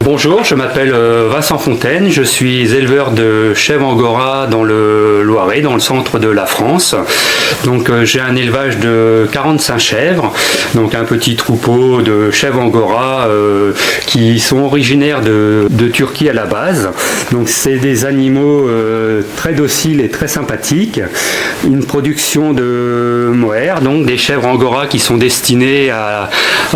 Bonjour, je m'appelle Vincent Fontaine, je suis éleveur de chèvres angora dans le Loiret, dans le centre de la France. Donc j'ai un élevage de 45 chèvres, donc un petit troupeau de chèvres angora qui sont originaires de Turquie à la base. Donc c'est des animaux très dociles et très sympathiques. Une production de mohair, donc des chèvres angora qui sont destinées à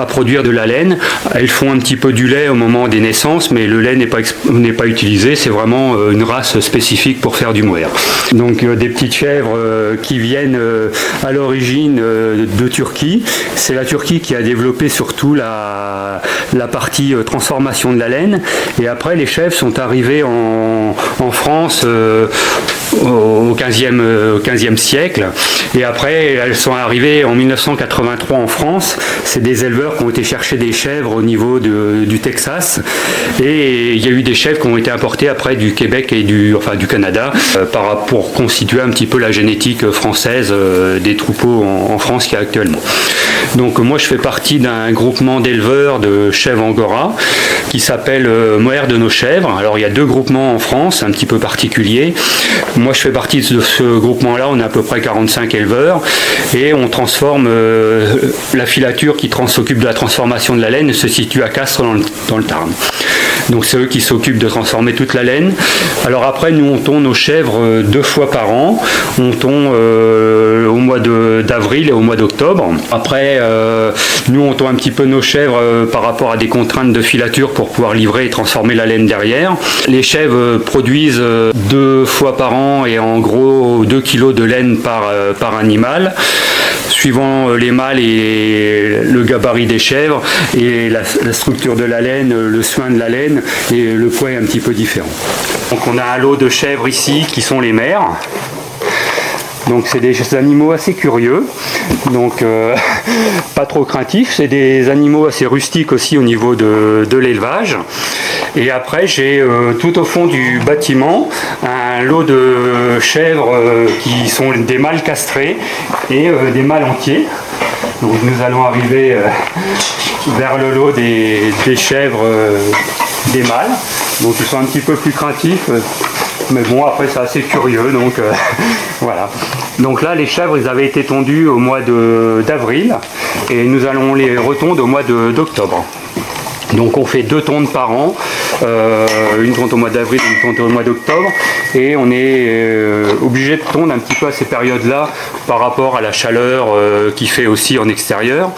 produire de la laine. Elles font un petit peu du lait au moment des naissances, mais le lait n'est pas utilisé, c'est vraiment une race spécifique pour faire du mohair. Donc des petites chèvres qui viennent à l'origine de Turquie. C'est la Turquie qui a développé surtout la partie transformation de la laine, et après les chèvres sont arrivées en France au 15e siècle, et après elles sont arrivées en 1983 en France. C'est des éleveurs qui ont été chercher des chèvres au niveau du Texas, et il y a eu des chèvres qui ont été importés après du Québec et du Canada pour constituer un petit peu la génétique française des troupeaux en France qu'il y a actuellement. Donc moi je fais partie d'un groupement d'éleveurs de chèvres angora qui s'appelle Mohair de nos chèvres. Alors il y a deux groupements en France, un petit peu particuliers. Moi je fais partie de ce groupement-là, on est à peu près 45 éleveurs, et on transforme la filature qui s'occupe de la transformation de la laine se situe à Castres dans le Tarn. Donc c'est eux qui s'occupent de transformer toute la laine. Alors après nous on tond nos chèvres 2 fois par an. On tond au mois d'avril et au mois d'octobre. Après nous on tond un petit peu nos chèvres par rapport à des contraintes de filature pour pouvoir livrer et transformer la laine derrière. Les chèvres produisent 2 fois par an et en gros 2 kg de laine par animal, suivant les mâles et le gabarit des chèvres et la structure de la laine, le soin de la laine, et le poids est un petit peu différent. Donc on a un lot de chèvres ici qui sont les mères. Donc c'est des animaux assez curieux, donc pas trop craintifs. C'est des animaux assez rustiques aussi au niveau de l'élevage. Et après j'ai tout au fond du bâtiment un lot de chèvres qui sont des mâles castrés et des mâles entiers. Donc nous allons arriver vers le lot des chèvres des mâles. Donc ils sont un petit peu plus craintifs. Mais bon, après c'est assez curieux, donc voilà. Donc là, les chèvres, ils avaient été tondues au mois d'avril, et nous allons les retondre au mois d'octobre. Donc on fait 2 tondes par an, une tonde au mois d'avril, une tonde au mois d'octobre, et on est obligé de tondre un petit peu à ces périodes-là par rapport à la chaleur qu'il fait aussi en extérieur,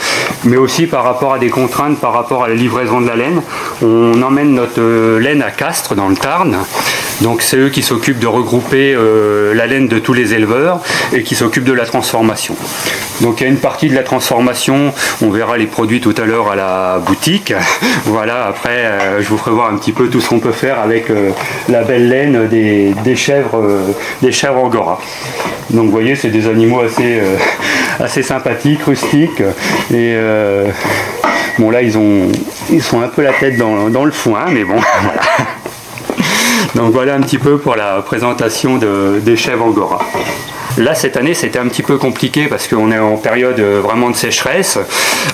mais aussi par rapport à des contraintes, par rapport à la livraison de la laine. On emmène notre laine à Castres dans le Tarn, donc c'est eux qui s'occupent de regrouper la laine de tous les éleveurs et qui s'occupent de la transformation. Donc il y a une partie de la transformation, on verra les produits tout à l'heure à la boutique. Voilà, après je vous ferai voir un petit peu tout ce qu'on peut faire avec la belle laine des chèvres angora. Donc vous voyez, c'est des animaux assez sympathiques, rustiques, et bon là ils sont un peu la tête dans le foin, mais bon voilà. Donc voilà un petit peu pour la présentation des chèvres angora. Là cette année c'était un petit peu compliqué parce qu'on est en période vraiment de sécheresse.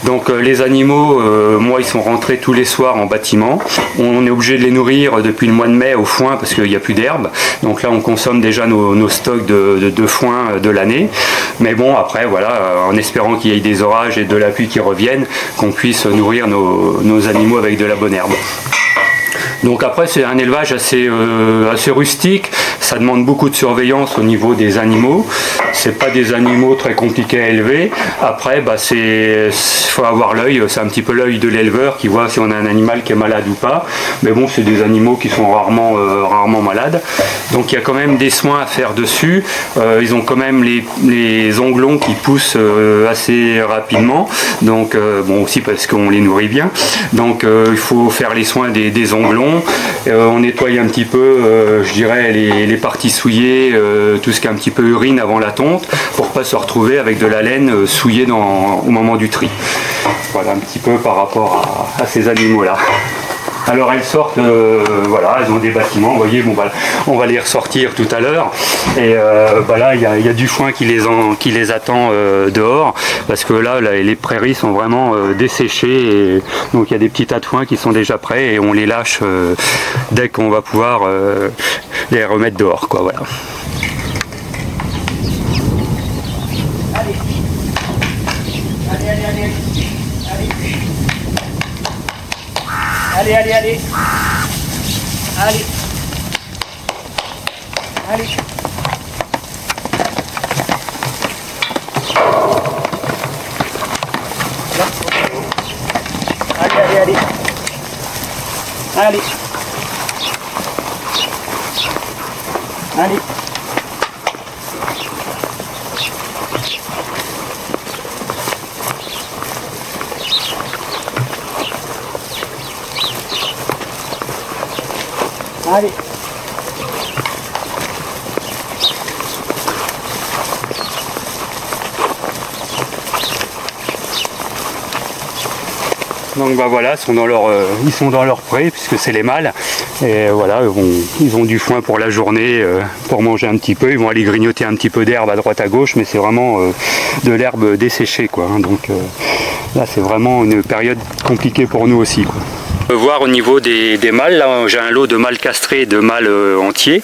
Donc les animaux, moi ils sont rentrés tous les soirs en bâtiment. On est obligé de les nourrir depuis le mois de mai au foin parce qu'il n'y a plus d'herbe. Donc là on consomme déjà nos stocks de foin de l'année. Mais bon après voilà, en espérant qu'il y ait des orages et de la pluie qui reviennent, qu'on puisse nourrir nos animaux avec de la bonne herbe. Donc après c'est un élevage assez rustique, ça demande beaucoup de surveillance au niveau des animaux. C'est pas des animaux très compliqués à élever. Après faut avoir l'œil, c'est un petit peu l'œil de l'éleveur qui voit si on a un animal qui est malade ou pas. Mais bon, c'est des animaux qui sont rarement malades. Donc il y a quand même des soins à faire dessus. Ils ont quand même les onglons qui poussent assez rapidement. Donc bon aussi parce qu'on les nourrit bien. Donc il faut faire les soins des onglons. On nettoie un petit peu, je dirais, les parties souillées, tout ce qui est un petit peu urine avant la tonte, pour pas se retrouver avec de la laine souillée au moment du tri. Voilà un petit peu par rapport à ces animaux-là. Alors elles sortent, voilà, elles ont des bâtiments, vous voyez, bon, on va les ressortir tout à l'heure. Et là, il y a du foin qui les attend dehors, parce que là, les prairies sont vraiment desséchées, et donc il y a des petits tas de foin qui sont déjà prêts, et on les lâche dès qu'on va pouvoir les remettre dehors, quoi, voilà. Allez, allez, allez. Allez. Allez. Allez, allez, allez. Allez. Allez. Allez. Donc voilà, ils sont dans leur pré, puisque c'est les mâles. Et voilà, ils ont du foin pour la journée, pour manger un petit peu. Ils vont aller grignoter un petit peu d'herbe à droite à gauche, mais c'est vraiment de l'herbe desséchée, quoi. Donc là, c'est vraiment une période compliquée pour nous aussi, quoi. On peut voir au niveau des mâles, là j'ai un lot de mâles castrés et de mâles entiers.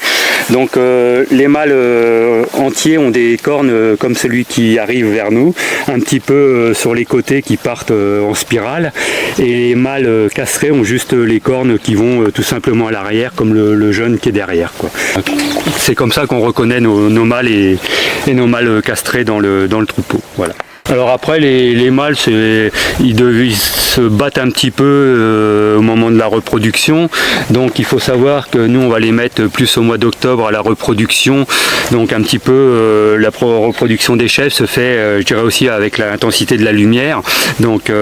Donc les mâles entiers ont des cornes comme celui qui arrive vers nous, un petit peu sur les côtés qui partent en spirale, et les mâles castrés ont juste les cornes qui vont tout simplement à l'arrière, comme le jeune qui est derrière, quoi. C'est comme ça qu'on reconnaît nos mâles et nos mâles castrés dans le troupeau. Voilà. Alors après, les mâles, ils se battent un petit peu au moment de la reproduction. Donc il faut savoir que nous, on va les mettre plus au mois d'octobre à la reproduction. Donc un petit peu, la reproduction des chèvres se fait, je dirais aussi avec l'intensité de la lumière. Donc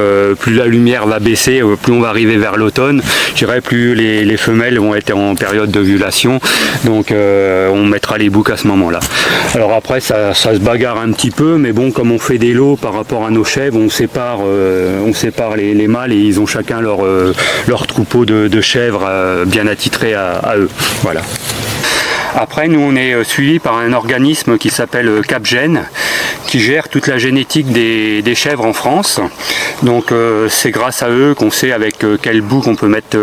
plus la lumière va baisser, plus on va arriver vers l'automne. Je dirais plus les femelles vont être en période d'ovulation. Donc on mettra les boucs à ce moment-là. Alors après, ça se bagarre un petit peu, mais bon, comme on fait des lots par rapport à nos chèvres, on sépare les mâles, et ils ont chacun leur troupeau de chèvres bien attitrés à eux. Voilà. Après, nous, on est suivi par un organisme qui s'appelle Capgène, qui gère toute la génétique des chèvres en France. Donc c'est grâce à eux qu'on sait avec quel bouc on peut mettre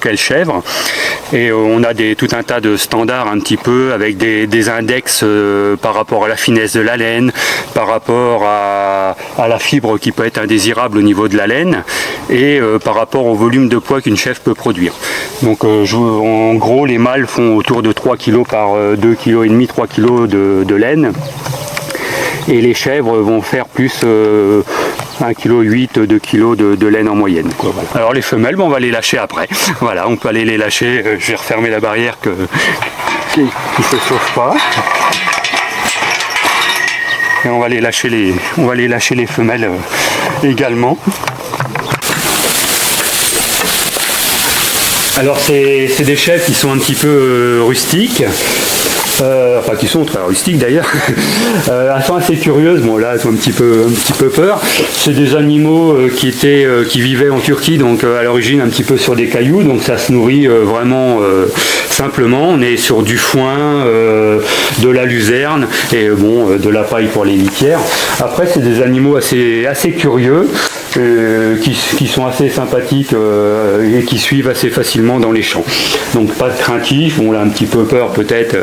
quelle chèvre. Et on a tout un tas de standards un petit peu, avec des index par rapport à la finesse de la laine, par rapport à la fibre qui peut être indésirable au niveau de la laine, et par rapport au volume de poids qu'une chèvre peut produire. Donc en gros, les mâles font autour de 3 kg par 2,5 kg, 3 kg de laine. Et les chèvres vont faire plus 1,8 kg, 2 kg de laine en moyenne, quoi, voilà. Alors les femelles, on va les lâcher après. Voilà, on peut aller les lâcher. Je vais refermer la barrière qui ne se chauffe pas. Et on va les lâcher les femelles également. Alors c'est des chèvres qui sont un petit peu rustiques. Enfin qui sont très rustiques d'ailleurs. Elles sont assez curieuses, bon là elles ont un petit peu peur. C'est des animaux qui vivaient en Turquie, donc à l'origine un petit peu sur des cailloux, donc ça se nourrit vraiment simplement. On est sur du foin, de la luzerne et bon de la paille pour les litières. Après c'est des animaux assez curieux. Qui sont assez sympathiques et qui suivent assez facilement dans les champs. Donc pas de craintifs, on a un petit peu peur peut-être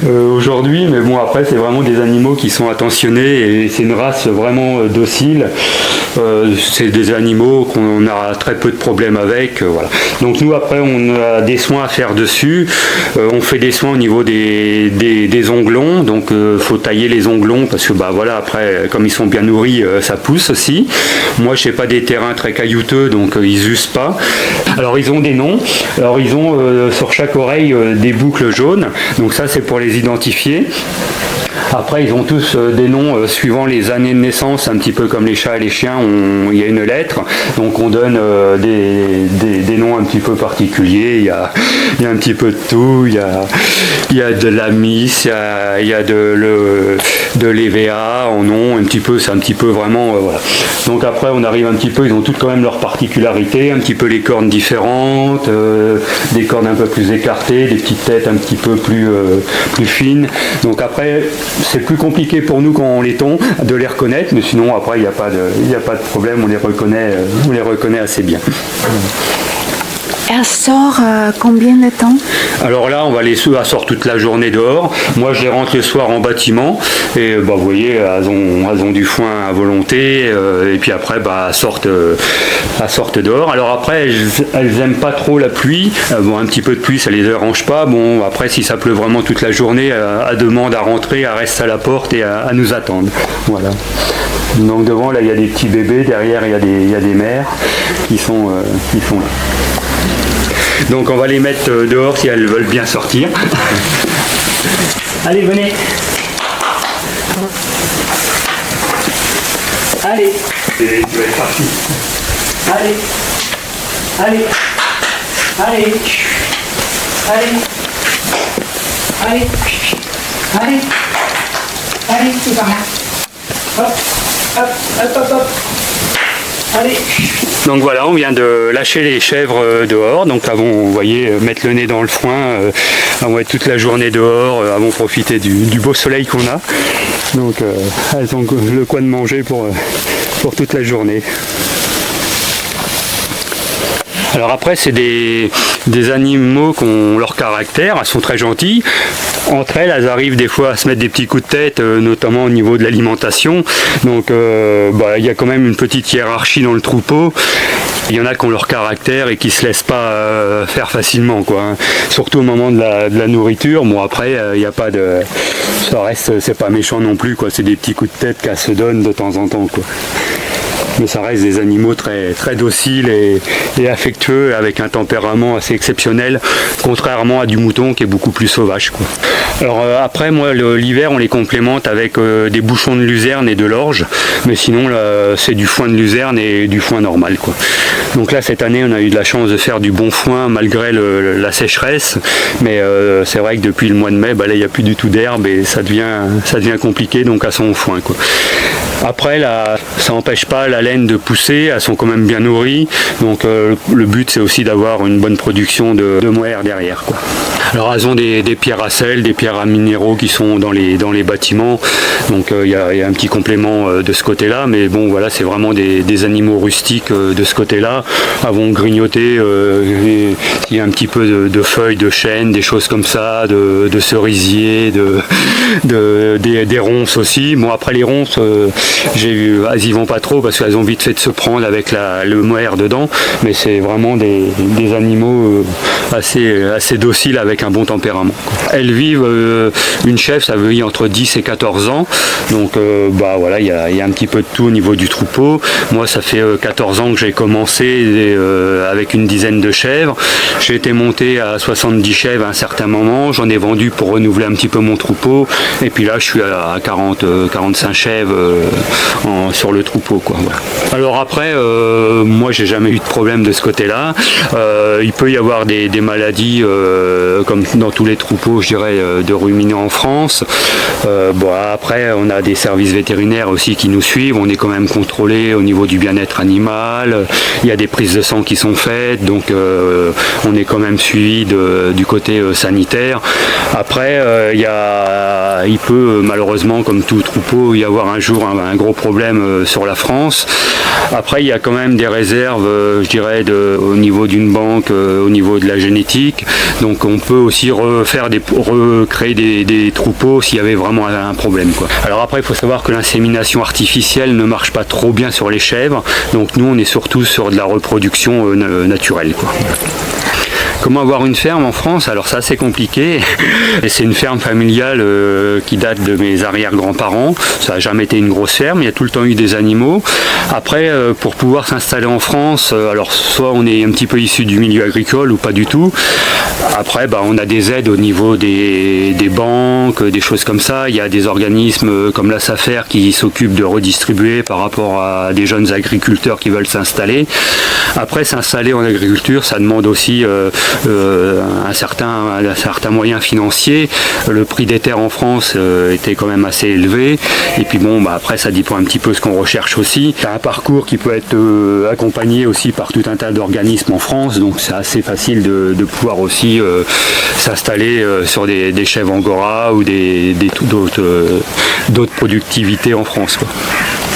aujourd'hui, mais bon après c'est vraiment des animaux qui sont attentionnés et c'est une race vraiment docile. C'est des animaux qu'on a très peu de problèmes avec. Voilà. Donc nous après on a des soins à faire dessus. On fait des soins au niveau des onglons, donc faut tailler les onglons parce que bah voilà après comme ils sont bien nourris ça pousse aussi. Moi je n'ai pas des terrains très caillouteux donc ils usent pas. Alors ils ont des noms. Alors ils ont sur chaque oreille des boucles jaunes. Donc ça c'est pour les identifier. Après, ils ont tous des noms suivant les années de naissance, un petit peu comme les chats et les chiens, il y a une lettre, donc on donne des noms un petit peu particuliers, il y a un petit peu de tout, il y a de la Miss, il y a de l'EVA en nom, un petit peu, c'est un petit peu vraiment, voilà. Donc après, on arrive un petit peu, ils ont toutes quand même leurs particularités, un petit peu les cornes différentes, des cornes un peu plus écartées, des petites têtes un petit peu plus fines. Donc après, c'est plus compliqué pour nous quand on les tond de les reconnaître, mais sinon après il n'y a pas de problème, on les reconnaît assez bien. Elle sort combien de temps? Alors là, elle sort toute la journée dehors. Moi, je les rentre le soir en bâtiment. Et vous voyez, elles ont du foin à volonté. Et puis après, elles sortent dehors. Alors après, elles n'aiment pas trop la pluie. Un petit peu de pluie, ça les dérange pas. Bon, après, si ça pleut vraiment toute la journée, elles demandent à rentrer, elles restent à la porte et à nous attendre. Voilà. Donc devant, là, il y a des petits bébés. Derrière, il y a des mères qui sont là. Donc on va les mettre dehors si elles veulent bien sortir. Allez, venez. Allez. Et tu vas être parti. Allez. Allez. Allez. Allez. Allez. Allez. Allez, c'est par là. Hop. Hop. Hop, hop, hop. Allez. Donc voilà, on vient de lâcher les chèvres dehors. Donc elles vont, vous voyez, mettre le nez dans le foin. Elles vont être toute la journée dehors. Elles vont profiter du beau soleil qu'on a. Donc elles ont le quoi de manger pour toute la journée. Alors après, c'est des animaux qui ont leur caractère, elles sont très gentilles. Entre elles arrivent des fois à se mettre des petits coups de tête, notamment au niveau de l'alimentation. Donc il y a quand même une petite hiérarchie dans le troupeau. Il y en a qui ont leur caractère et qui ne se laissent pas faire facilement, quoi, hein. Surtout au moment de la nourriture. Bon après, il n'y a pas de... Ça reste, c'est pas méchant non plus, quoi. C'est des petits coups de tête qu'elles se donnent de temps en temps, quoi. Mais ça reste des animaux très, très dociles et affectueux, avec un tempérament assez exceptionnel, contrairement à du mouton qui est beaucoup plus sauvage, quoi. Alors après, moi, l'hiver, on les complémente avec des bouchons de luzerne et de l'orge, mais sinon, c'est du foin de luzerne et du foin normal, quoi. Donc là, cette année, on a eu de la chance de faire du bon foin malgré la sécheresse, mais c'est vrai que depuis le mois de mai, là, il n'y a plus du tout d'herbe et ça devient compliqué, donc elles sont au foin, quoi. Après, là, ça n'empêche pas la laine de pousser, elles sont quand même bien nourries, donc le but c'est aussi d'avoir une bonne production de mohair derrière, quoi. Alors elles ont des pierres à sel, des pierres à minéraux qui sont dans les bâtiments, donc il y a un petit complément de ce côté-là, mais bon voilà, c'est vraiment des animaux rustiques de ce côté-là. Elles vont grignoter, il y a un petit peu de feuilles de chêne, des choses comme ça, de cerisier, des ronces aussi. Bon après les ronces, elles y vont pas trop parce qu'elles ont vite fait de se prendre avec le mohair dedans, mais c'est vraiment des animaux assez dociles avec un bon tempérament, quoi. Elles vivent, une chèvre ça vit entre 10 et 14 ans, donc voilà, il y a un petit peu de tout au niveau du troupeau. Moi ça fait 14 ans que j'ai commencé avec une dizaine de chèvres. J'ai été monté à 70 chèvres à un certain moment, j'en ai vendu pour renouveler un petit peu mon troupeau, et puis là je suis à 45 chèvres sur le troupeau, quoi. Voilà. Alors après, moi j'ai jamais eu de problème de ce côté-là. Il peut y avoir des maladies comme dans tous les troupeaux, je dirais, de ruminants en France. Après, on a des services vétérinaires aussi qui nous suivent. On est quand même contrôlé au niveau du bien-être animal. Il y a des prises de sang qui sont faites, donc on est quand même suivi du côté sanitaire. Après, il peut malheureusement, comme tout troupeau, y avoir un jour un gros problème sur la France. Après, il y a quand même des réserves, je dirais, au niveau d'une banque, au niveau de la génétique. Donc on peut aussi recréer des troupeaux s'il y avait vraiment un problème, quoi. Alors après, il faut savoir que l'insémination artificielle ne marche pas trop bien sur les chèvres. Donc nous, on est surtout sur de la reproduction naturelle, quoi. Comment avoir une ferme en France? Alors ça c'est compliqué. Et c'est une ferme familiale qui date de mes arrière-grands-parents. Ça n'a jamais été une grosse ferme, il y a tout le temps eu des animaux. Après, pour pouvoir s'installer en France, alors soit on est un petit peu issu du milieu agricole ou pas du tout. Après, on a des aides au niveau des banques, des choses comme ça. Il y a des organismes comme la SAFER qui s'occupent de redistribuer par rapport à des jeunes agriculteurs qui veulent s'installer. Après, s'installer en agriculture, ça demande aussi un certain moyen financier. Le prix des terres en France était quand même assez élevé. Et puis après, ça dépend un petit peu de ce qu'on recherche aussi. C'est un parcours qui peut être accompagné aussi par tout un tas d'organismes en France. Donc c'est assez facile de pouvoir aussi s'installer sur des chèvres angora ou d'autres productivités en France, quoi.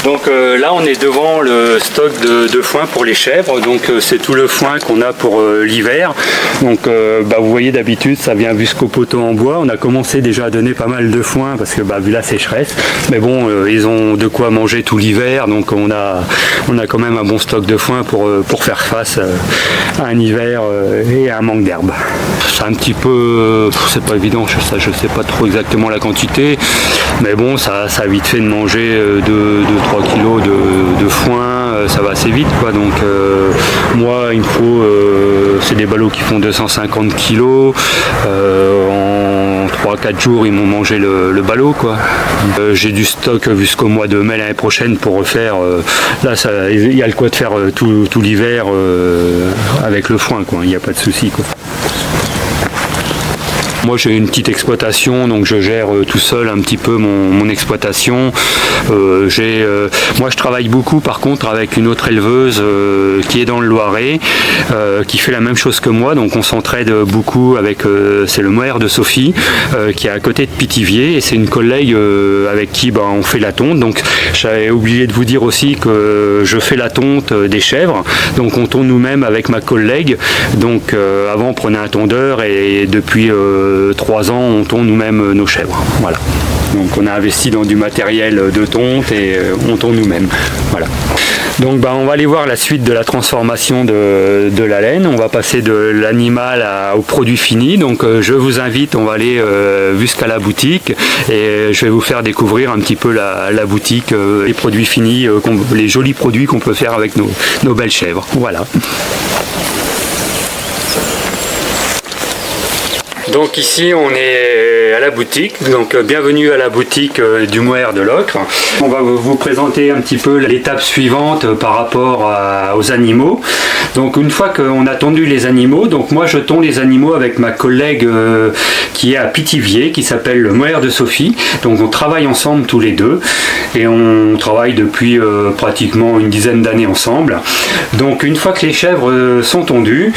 Donc là on est devant le stock de foin pour les chèvres, donc c'est tout le foin qu'on a pour l'hiver. Donc vous voyez d'habitude ça vient jusqu'au poteau en bois. On a commencé déjà à donner pas mal de foin parce que vu la sécheresse, mais bon ils ont de quoi manger tout l'hiver, donc on a quand même un bon stock de foin pour faire face à un hiver et à un manque d'herbe. C'est un petit peu, c'est pas évident, je sais pas trop exactement la quantité, mais bon ça a vite fait de manger 2-3 kilos de foin, ça va assez vite quoi. Donc moi il me faut, c'est des ballots qui font 250 kilos, en 3-4 jours ils m'ont mangé le ballot quoi. J'ai du stock jusqu'au mois de mai l'année prochaine pour refaire, là il y a le quoi de faire tout l'hiver avec le foin quoi, il n'y a pas de souci quoi. Moi j'ai une petite exploitation, donc je gère tout seul un petit peu mon exploitation. Moi je travaille beaucoup par contre avec une autre éleveuse qui est dans le Loiret, qui fait la même chose que moi, donc on s'entraide beaucoup avec, c'est le Moher de Sophie, qui est à côté de Pithiviers, et c'est une collègue avec qui on fait la tonte. Donc j'avais oublié de vous dire aussi que je fais la tonte des chèvres, donc on tonde nous-mêmes avec ma collègue. Donc avant on prenait un tondeur et depuis 3 ans on tonde nous-mêmes nos chèvres. Voilà. Donc on a investi dans du matériel de tonte et on tonde nous-mêmes. Voilà. Donc on va aller voir la suite de la transformation de la laine. On va passer de l'animal au produit fini. Donc je vous invite, on va aller jusqu'à la boutique et je vais vous faire découvrir un petit peu la boutique, les produits finis, les jolis produits qu'on peut faire avec nos belles chèvres. Voilà. Donc ici on est à la boutique, donc bienvenue à la boutique du Moher de Locre. On va vous présenter un petit peu l'étape suivante par rapport aux animaux. Donc une fois qu'on a tondu les animaux, donc moi je tonds les animaux avec ma collègue qui est à Pithiviers, qui s'appelle le Moher de Sophie. Donc on travaille ensemble tous les deux et on travaille depuis pratiquement une dizaine d'années ensemble. Donc une fois que les chèvres sont tondues,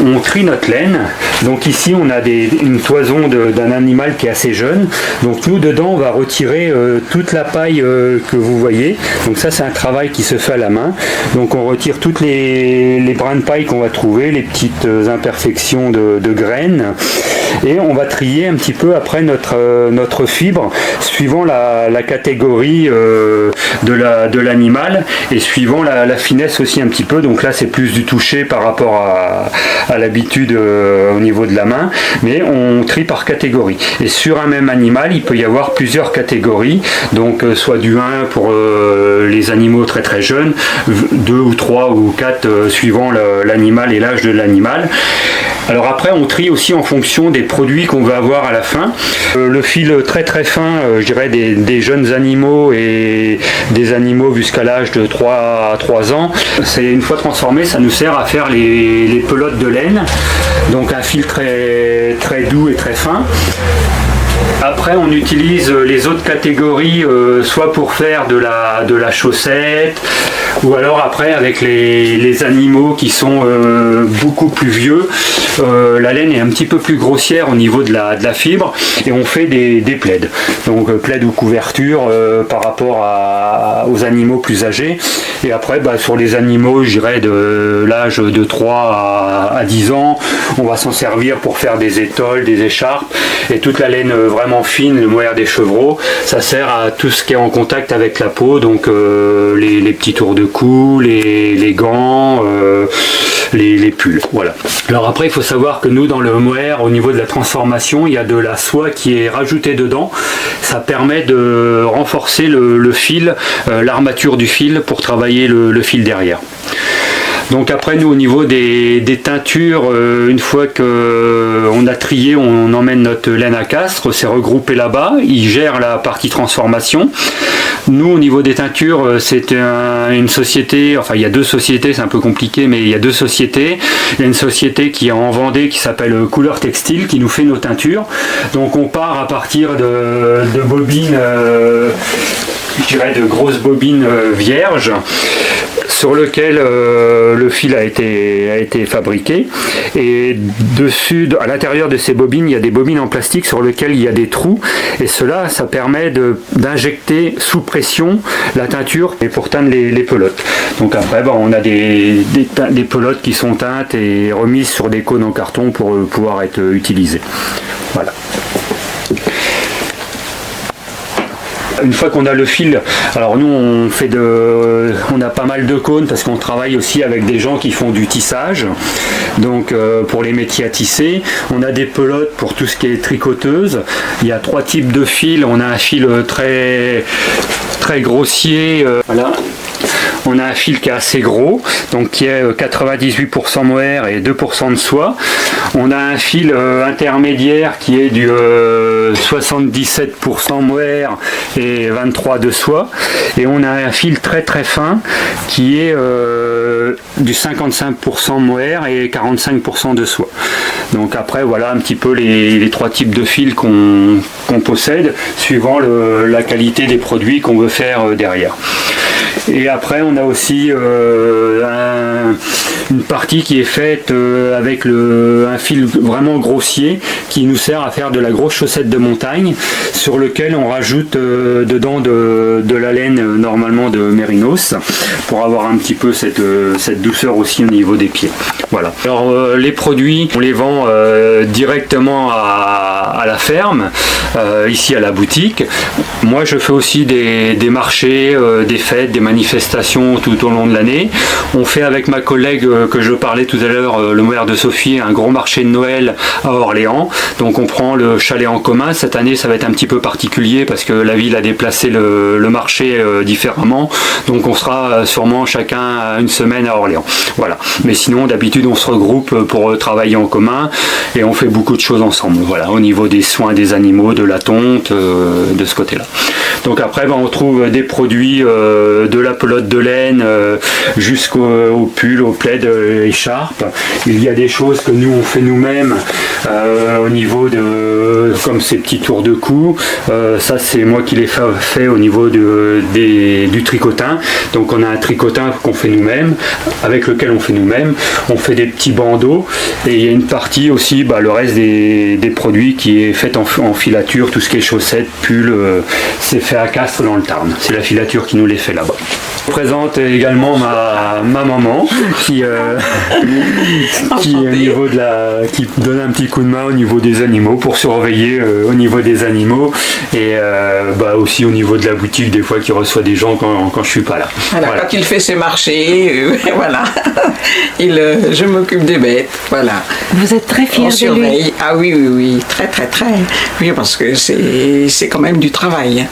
on trie notre laine. Donc ici on a une toison d'un animal qui est assez jeune. Donc nous dedans on va retirer toute la paille que vous voyez. Donc ça c'est un travail qui se fait à la main. Donc on retire toutes les brins de paille qu'on va trouver, les petites imperfections de graines. Et on va trier un petit peu après notre fibre suivant la catégorie de l'animal et suivant la finesse aussi un petit peu. Donc là c'est plus du toucher par rapport à l'habitude au niveau de la main, mais on trie par catégorie. Et sur un même animal il peut y avoir plusieurs catégories, donc soit du 1 pour les animaux très très jeunes, 2 ou 3 ou 4 suivant l'animal et l'âge de l'animal. Alors après on trie aussi en fonction des produits qu'on va avoir à la fin. Le fil très très fin, je dirais des jeunes animaux et des animaux jusqu'à l'âge de 3 ans, c'est une fois transformé, ça nous sert à faire les pelotes de laine. Donc un fil très, très doux et très fin. Après on utilise les autres catégories soit pour faire de la chaussette, ou alors après avec les animaux qui sont beaucoup plus vieux, la laine est un petit peu plus grossière au niveau de la fibre et on fait des plaids. Donc plaids ou couverture par rapport aux animaux plus âgés. Et après sur les animaux, je dirais de l'âge de 3 à 10 ans, on va s'en servir pour faire des étoles, des écharpes, et toute la laine vraiment fine, le mohair des chevreaux, ça sert à tout ce qui est en contact avec la peau, donc les petits tours de cou, les gants, les pulls. Voilà. Alors après, il faut savoir que nous, dans le mohair, au niveau de la transformation, il y a de la soie qui est rajoutée dedans. Ça permet de renforcer le fil, l'armature du fil pour travailler le fil derrière. Donc après, nous, au niveau des teintures, une fois qu'on a trié, on emmène notre laine à Castres, c'est regroupé là-bas, ils gèrent la partie transformation. Nous, au niveau des teintures, c'est une société, enfin il y a deux sociétés, c'est un peu compliqué, mais il y a deux sociétés. Il y a une société qui est en Vendée qui s'appelle Couleur Textile, qui nous fait nos teintures. Donc on part à partir de bobines, je dirais de grosses bobines vierges, sur lequel le fil a été fabriqué, et dessus, à l'intérieur de ces bobines, il y a des bobines en plastique sur lesquelles il y a des trous, et cela, ça permet d'injecter sous pression la teinture et pour teindre les pelotes. Donc après, on a des pelotes qui sont teintes et remises sur des cônes en carton pour pouvoir être utilisées. Voilà. Une fois qu'on a le fil, alors nous on a pas mal de cônes parce qu'on travaille aussi avec des gens qui font du tissage, donc pour les métiers à tisser. On a des pelotes pour tout ce qui est tricoteuse. Il y a 3 types de fils. On a un fil très grossier, voilà. On a un fil qui est assez gros, donc qui est 98% mohair et 2% de soie. On a un fil intermédiaire qui est du 77% mohair et 23% de soie. Et on a un fil très fin qui est du 55% mohair et 45% de soie. Donc après, voilà un petit peu les 3 types de fils qu'on possède, suivant la qualité des produits qu'on veut faire derrière. Et après, on a aussi une partie qui est faite avec un fil vraiment grossier qui nous sert à faire de la grosse chaussette de montagne, sur lequel on rajoute dedans de la laine normalement de mérinos pour avoir un petit peu cette douceur aussi au niveau des pieds. Voilà. Alors les produits, on les vend directement à la ferme, ici à la boutique. Moi, je fais aussi des marchés, des fêtes, des manifestations tout au long de l'année. On fait avec ma collègue que je parlais tout à l'heure, le mohair de Sophie, un gros marché de Noël à Orléans. Donc on prend le chalet en commun. Cette année, ça va être un petit peu particulier parce que la ville a déplacé le marché différemment. Donc on sera sûrement chacun une semaine à Orléans. Voilà. Mais sinon, d'habitude, on se regroupe pour travailler en commun et on fait beaucoup de choses ensemble. Voilà, au niveau des soins des animaux, de la tonte, de ce côté-là. Donc après, on trouve des produits de la pelote de laine jusqu'au pull, au plaid, écharpe. Il y a des choses que nous on fait nous-mêmes au niveau de, comme ces petits tours de cou. Ça c'est moi qui les fait au niveau du tricotin. Donc on a un tricotin qu'on fait nous-mêmes, avec lequel on fait nous-mêmes. On fait des petits bandeaux et il y a une partie aussi, le reste des produits qui est fait en filature, tout ce qui est chaussettes, pulls, c'est fait à Castres dans le Tarn. C'est la filature qui nous les fait là-bas. Je présente également ma maman qui au niveau qui donne un petit coup de main au niveau des animaux pour surveiller au niveau des animaux et aussi au niveau de la boutique des fois qui reçoit des gens quand je suis pas là. Voilà. Quand il fait ses marchés, voilà, je m'occupe des bêtes, voilà. Vous êtes très fiers de lui? Ah oui, très. Oui, parce que c'est quand même du travail.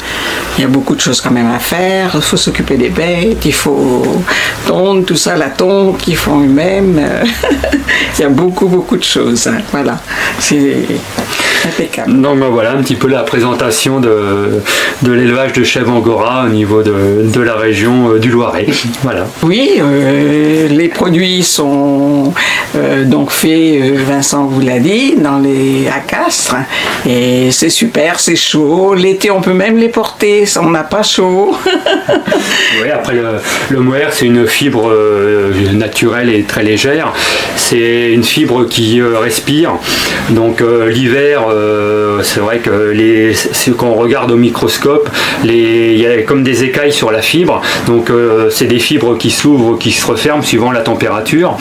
Il y a beaucoup de choses quand même à faire. Il faut s'occuper des bêtes, il faut tondre, tout ça, la tonte qu'ils font eux-mêmes. Il y a beaucoup de choses. Voilà, c'est impeccable. Donc voilà un petit peu la présentation de l'élevage de chèvres angora au niveau de la région du Loiret. Voilà. Oui, les produits sont donc faits, Vincent vous l'a dit, à Castres. Et c'est super, c'est chaud. L'été, on peut même les porter, on n'a pas chaud. Oui, après le mohair, c'est une fibre naturelle et très légère. C'est une fibre qui respire. Donc l'hiver, c'est vrai que quand on regarde au microscope, il y a comme des écailles sur la fibre. Donc c'est des fibres qui s'ouvrent, qui se referment suivant la température.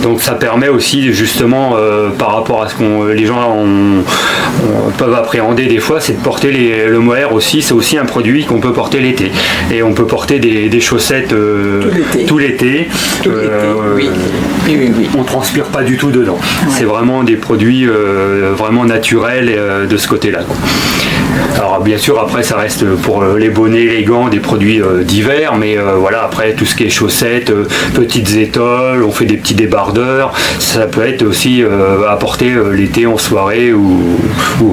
Donc ça permet aussi justement par rapport à ce que les gens peuvent appréhender des fois, c'est de porter le mohair aussi. C'est aussi un produit qu'on peut porter l'été. Et on peut porter des chaussettes tout l'été. Oui. On transpire pas du tout dedans. Ouais. C'est vraiment des produits vraiment naturels de ce côté-là. Alors bien sûr après ça reste pour les bonnets, les gants, des produits d'hiver, mais voilà, après tout ce qui est chaussettes, petites étoiles, on fait des petits débardeurs, ça peut être aussi à porter l'été en soirée ou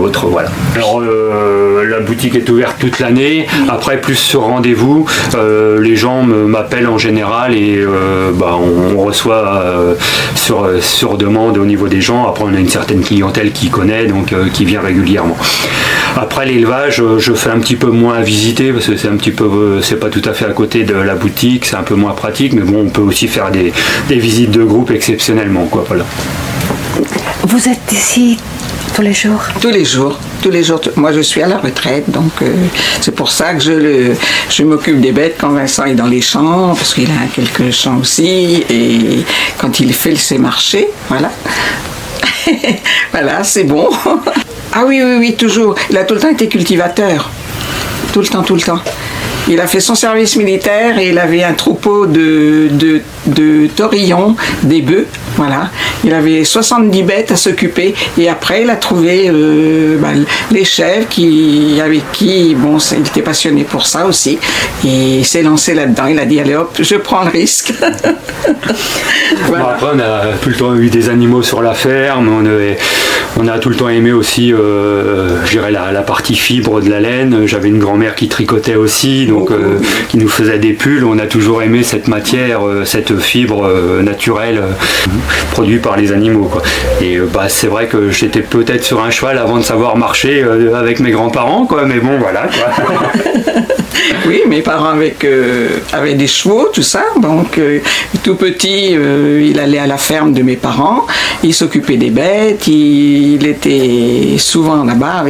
autre, voilà. Alors la boutique est ouverte toute l'année, après plus sur rendez-vous, les gens m'appellent en général et on reçoit sur demande au niveau des gens. Après on a une certaine clientèle qui connaît, donc qui vient régulièrement. Après l'élevage, je fais un petit peu moins à visiter parce que c'est pas tout à fait à côté de la boutique, c'est un peu moins pratique, mais bon, on peut aussi faire des visites de groupe exceptionnellement, quoi, voilà. Vous êtes ici tous les jours? Tous les jours. Moi, je suis à la retraite, donc c'est pour ça que je m'occupe des bêtes quand Vincent est dans les champs, parce qu'il a quelques champs aussi, et quand il fait ses marchés, voilà. Voilà, c'est bon. Ah oui, toujours. Il a tout le temps été cultivateur. Tout le temps. Il a fait son service militaire et il avait un troupeau de taurillons, des bœufs, voilà. Il avait 70 bêtes à s'occuper et après il a trouvé les chèvres avec qui il était passionné pour ça aussi et il s'est lancé là-dedans. Il a dit allez hop, je prends le risque. Voilà. Bon, après on a tout le temps eu des animaux sur la ferme, on a tout le temps aimé aussi la partie fibre de la laine. J'avais une grand-mère qui tricotait aussi, donc qui nous faisait des pulls. On a toujours aimé cette matière, cette fibre naturelle produite par les animaux, quoi. Et c'est vrai que j'étais peut-être sur un cheval avant de savoir marcher avec mes grands-parents, quoi, mais bon voilà, quoi. Oui, mes parents avaient des chevaux, tout ça, donc tout petit il allait à la ferme de mes parents, il s'occupait des bêtes, il était souvent là-bas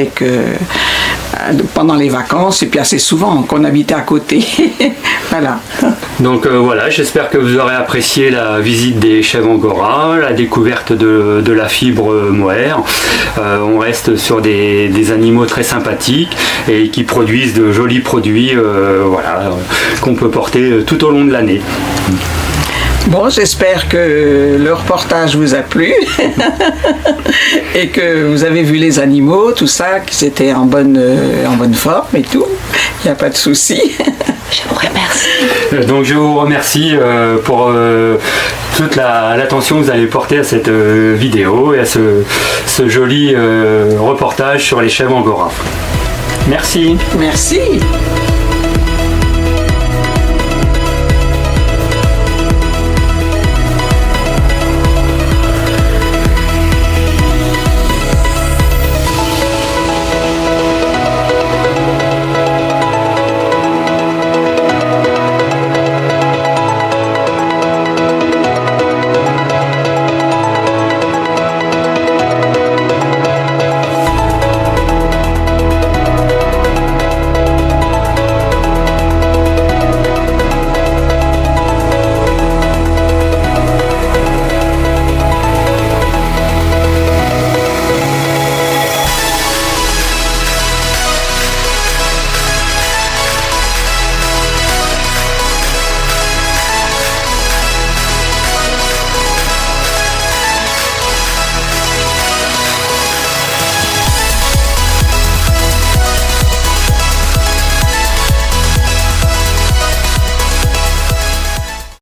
pendant les vacances et puis assez souvent qu'on habitait à côté. Voilà. Donc voilà, j'espère que vous aurez apprécié la visite des chèvres Angora, la découverte de la fibre mohair. On reste sur des animaux très sympathiques et qui produisent de jolis produits qu'on peut porter tout au long de l'année. Bon, j'espère que le reportage vous a plu et que vous avez vu les animaux, tout ça, qu'ils étaient en bonne forme et tout. Il n'y a pas de souci. Je vous remercie. Donc je vous remercie pour toute l'attention que vous avez portée à cette vidéo et à ce joli reportage sur les chèvres Angora. Merci. Merci.